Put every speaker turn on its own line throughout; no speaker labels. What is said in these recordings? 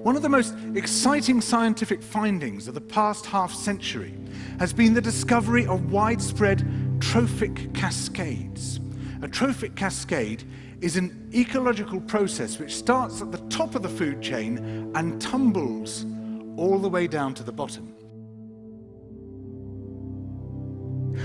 One of the most exciting scientific findings of the past half-century has been the discovery of widespread trophic cascades. A trophic cascade is an ecological process which starts at the top of the food chain and tumbles all the way down to the bottom.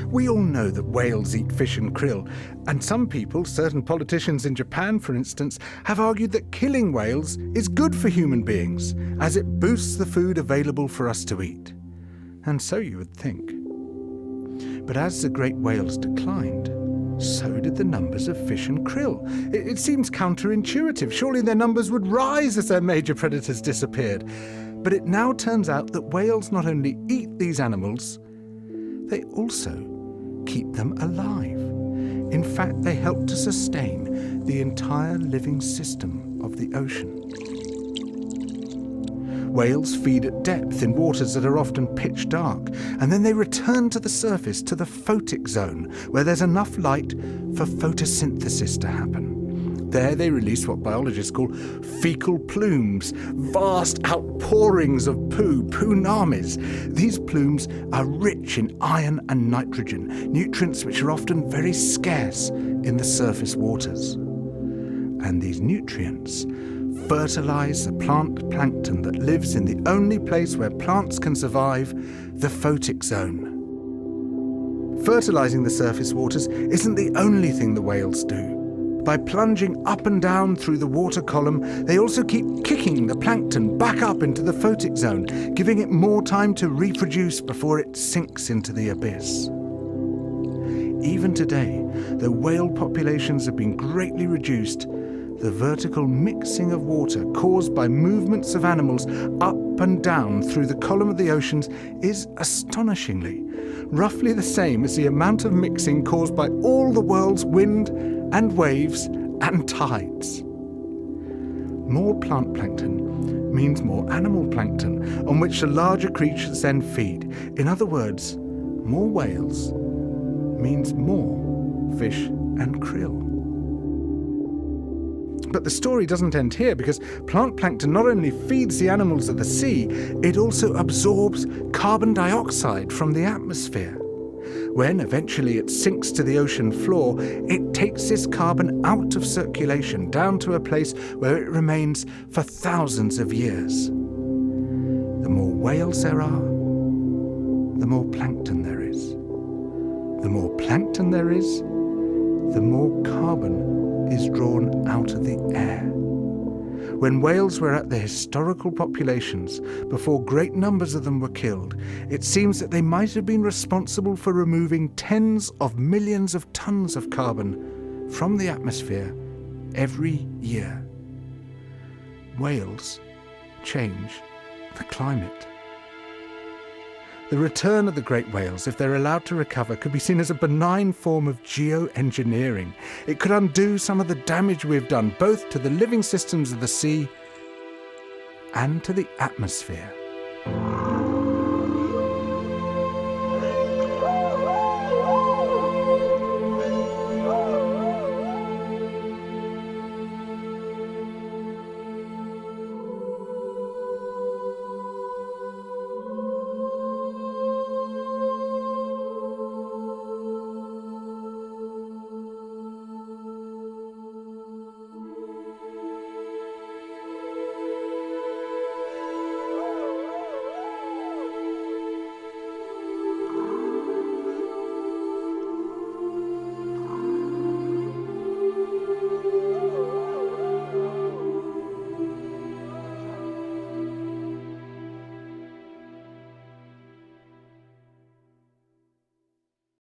We all know that whales eat fish and krill, and some people, certain politicians in Japan for instance, have argued that killing whales is good for human beings, as it boosts the food available for us to eat. And so you would think. But as the great whales declined, so did the numbers of fish and krill. It seems counterintuitive. Surely their numbers would rise as their major predators disappeared. But it now turns out that whales not only eat these animals, they also keep them alive. In fact, they help to sustain the entire living system of the ocean. Whales feed at depth in waters that are often pitch dark, and then they return to the surface, to the photic zone, where there's enough light for photosynthesis to happen. There they release what biologists call fecal plumes, vast outpourings of poo, punamis. These plumes are rich in iron and nitrogen, nutrients which are often very scarce in the surface waters. And these nutrients fertilize the plant plankton that lives in the only place where plants can survive, the photic zone. Fertilizing the surface waters isn't the only thing the whales do. By plunging up and down through the water column, they also keep kicking the plankton back up into the photic zone, giving it more time to reproduce before it sinks into the abyss. Even today, though whale populations have been greatly reduced, the vertical mixing of water caused by movements of animals up and down through the column of the oceans is astonishingly roughly the same as the amount of mixing caused by all the world's wind and waves and tides. More plant plankton means more animal plankton, on which the larger creatures then feed. In other words, more whales means more fish and krill. But the story doesn't end here, because plant plankton not only feeds the animals of the sea, it also absorbs carbon dioxide from the atmosphere. When eventually it sinks to the ocean floor, it takes this carbon out of circulation down to a place where it remains for thousands of years. The more whales there are, the more plankton there is. The more plankton there is, the more carbon is drawn out of the air. When whales were at their historical populations, before great numbers of them were killed, it seems that they might have been responsible for removing tens of millions of tons of carbon from the atmosphere every year. Whales change the climate. The return of the great whales, if they're allowed to recover, could be seen as a benign form of geo-engineering. It could undo some of the damage we've done, both to the living systems of the sea and to the atmosphere.